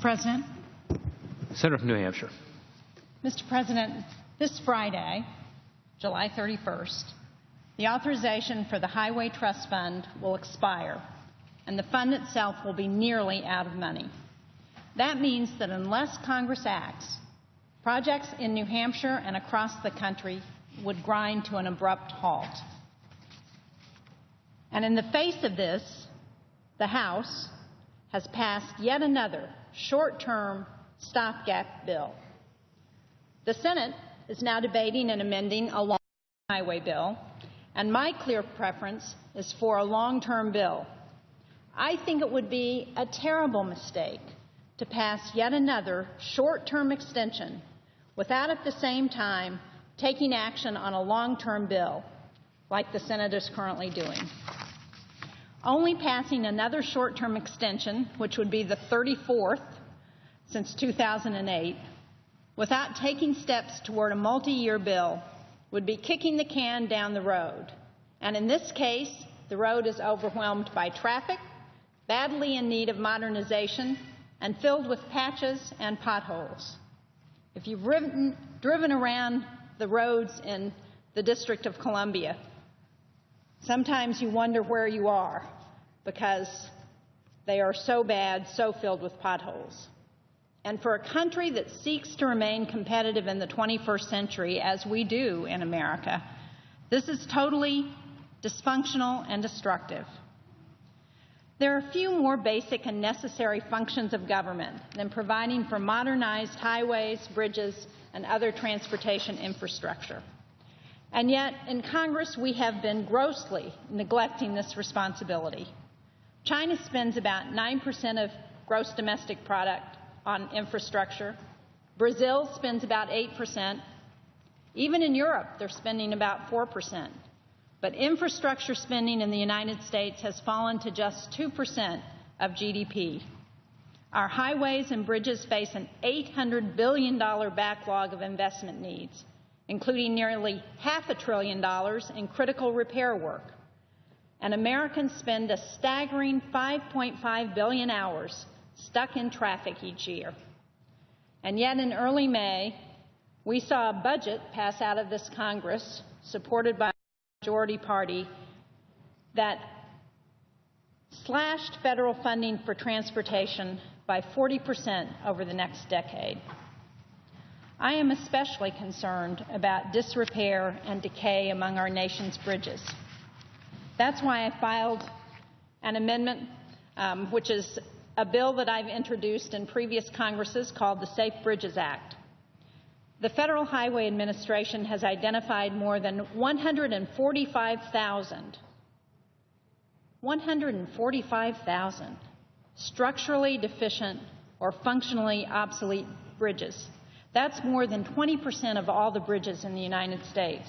President. Senator from New Hampshire. Mr. President, this Friday, July 31st, the authorization for the Highway Trust Fund will expire, and the fund itself will be nearly out of money. That means that unless Congress acts, projects in New Hampshire and across the country would grind to an abrupt halt. And in the face of this, the House has passed yet another short-term stopgap bill. The Senate is now debating and amending a long highway bill, and my clear preference is for a long-term bill. I think it would be a terrible mistake to pass yet another short-term extension without at the same time taking action on a long-term bill like the Senate is currently doing. Only passing another short-term extension, which would be the 34th since 2008, without taking steps toward a multi-year bill would be kicking the can down the road. And in this case, the road is overwhelmed by traffic, badly in need of modernization, and filled with patches and potholes. If you've driven around the roads in the District of Columbia, sometimes you wonder where you are because they are so bad, so filled with potholes. And for a country that seeks to remain competitive in the 21st century, as we do in America, this is totally dysfunctional and destructive. There are few more basic and necessary functions of government than providing for modernized highways, bridges, and other transportation infrastructure. And yet, in Congress, we have been grossly neglecting this responsibility. China spends about 9% of gross domestic product on infrastructure. Brazil spends about 8%. Even in Europe, they're spending about 4%. But infrastructure spending in the United States has fallen to just 2% of GDP. Our highways and bridges face an $800 billion backlog of investment needs, including nearly $500 billion in critical repair work. And Americans spend a staggering 5.5 billion hours stuck in traffic each year. And yet in early May, we saw a budget pass out of this Congress, supported by the majority party, that slashed federal funding for transportation by 40% over the next decade. I am especially concerned about disrepair and decay among our nation's bridges. That's why I filed an amendment, which is a bill that I've introduced in previous Congresses called the Safe Bridges Act. The Federal Highway Administration has identified more than 145,000 structurally deficient or functionally obsolete bridges. That's more than 20% of all the bridges in the United States.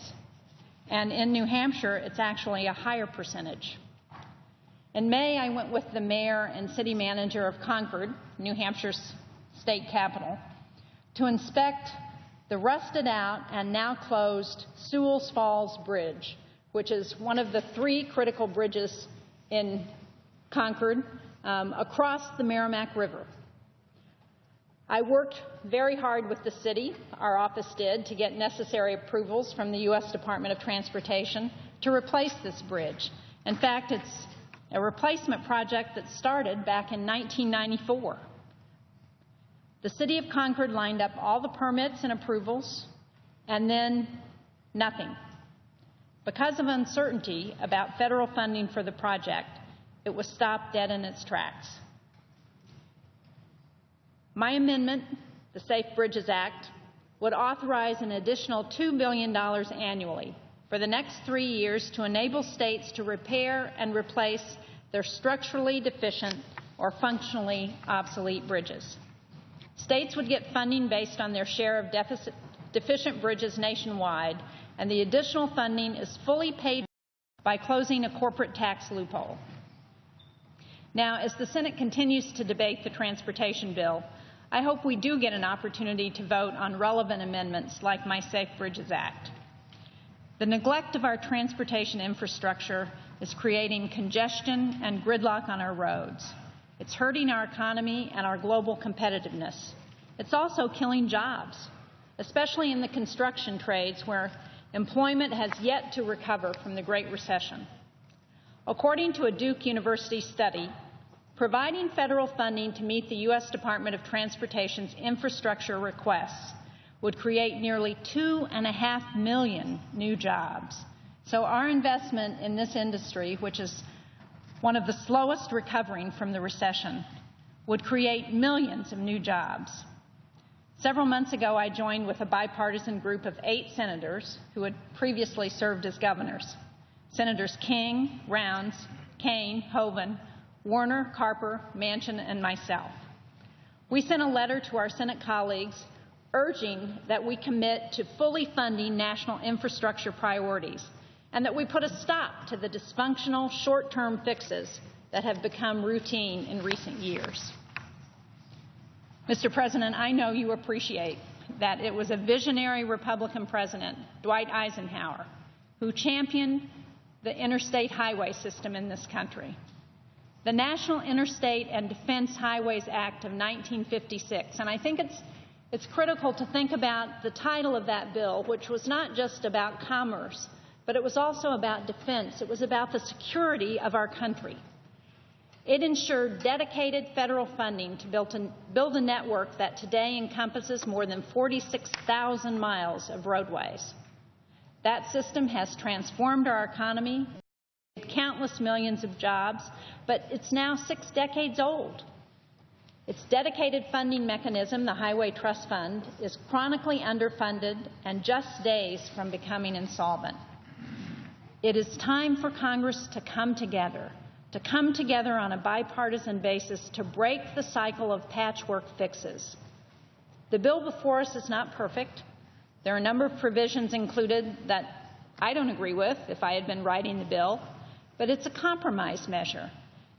And in New Hampshire, it's actually a higher percentage. In May, I went with the mayor and city manager of Concord, New Hampshire's state capital, to inspect the rusted out and now closed Sewell's Falls Bridge, which is one of the 3 critical bridges in Concord across the Merrimack River. I worked very hard with the city, our office did, to get necessary approvals from the U.S. Department of Transportation to replace this bridge. In fact, it's a replacement project that started back in 1994. The City of Concord lined up all the permits and approvals, and then nothing. Because of uncertainty about federal funding for the project, it was stopped dead in its tracks. My amendment, the Safe Bridges Act, would authorize an additional $2 billion annually for the next 3 years to enable states to repair and replace their structurally deficient or functionally obsolete bridges. States would get funding based on their share of deficient bridges nationwide, and the additional funding is fully paid by closing a corporate tax loophole. Now, as the Senate continues to debate the transportation bill, I hope we do get an opportunity to vote on relevant amendments like my Safe Bridges Act. The neglect of our transportation infrastructure is creating congestion and gridlock on our roads. It's hurting our economy and our global competitiveness. It's also killing jobs, especially in the construction trades where employment has yet to recover from the Great Recession. According to a Duke University study, providing federal funding to meet the U.S. Department of Transportation's infrastructure requests would create nearly 2.5 million new jobs. So our investment in this industry, which is one of the slowest recovering from the recession, would create millions of new jobs. Several months ago, I joined with a bipartisan group of 8 senators who had previously served as governors. Senators King, Rounds, Kane, Hoeven, Warner, Carper, Manchin, and myself. We sent a letter to our Senate colleagues urging that we commit to fully funding national infrastructure priorities and that we put a stop to the dysfunctional short-term fixes that have become routine in recent years. Mr. President, I know you appreciate that it was a visionary Republican president, Dwight Eisenhower, who championed the interstate highway system in this country. The National Interstate and Defense Highways Act of 1956, and I think it's critical to think about the title of that bill, which was not just about commerce, but it was also about defense. It was about the security of our country. It ensured dedicated federal funding to build a network that today encompasses more than 46,000 miles of roadways. That system has transformed our economy, countless millions of jobs, but it's now 6 decades old. Its dedicated funding mechanism, the Highway Trust Fund, is chronically underfunded and just days from becoming insolvent. It is time for Congress to come together on a bipartisan basis to break the cycle of patchwork fixes. The bill before us is not perfect. There are a number of provisions included that I don't agree with if I had been writing the bill, but it's a compromise measure,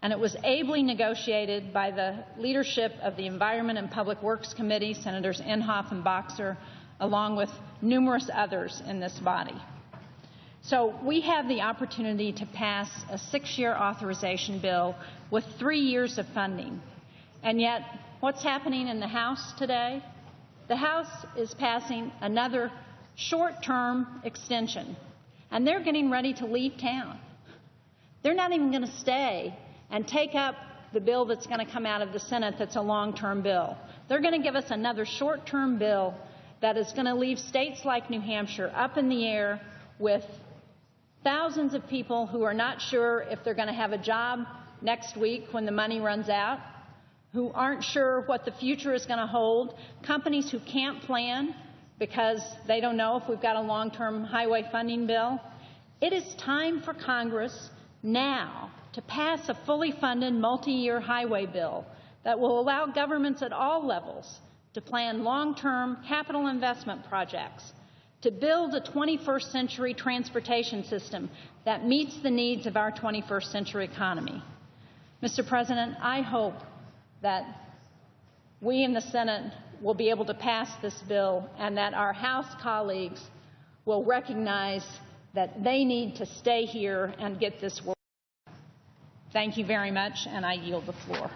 and it was ably negotiated by the leadership of the Environment and Public Works Committee, Senators Inhofe and Boxer, along with numerous others in this body. So we have the opportunity to pass a 6-year authorization bill with 3 years of funding. And yet, what's happening in the House today? The House is passing another short-term extension, and they're getting ready to leave town. They're not even going to stay and take up the bill that's going to come out of the Senate that's a long-term bill. They're going to give us another short-term bill that is going to leave states like New Hampshire up in the air with thousands of people who are not sure if they're going to have a job next week when the money runs out, who aren't sure what the future is going to hold, companies who can't plan because they don't know if we've got a long-term highway funding bill. It is time for Congress now to pass a fully funded multi-year highway bill that will allow governments at all levels to plan long-term capital investment projects, to build a 21st century transportation system that meets the needs of our 21st century economy. Mr. President, I hope that we in the Senate will be able to pass this bill and that our House colleagues will recognize that they need to stay here and get this work. Thank you very much, and I yield the floor.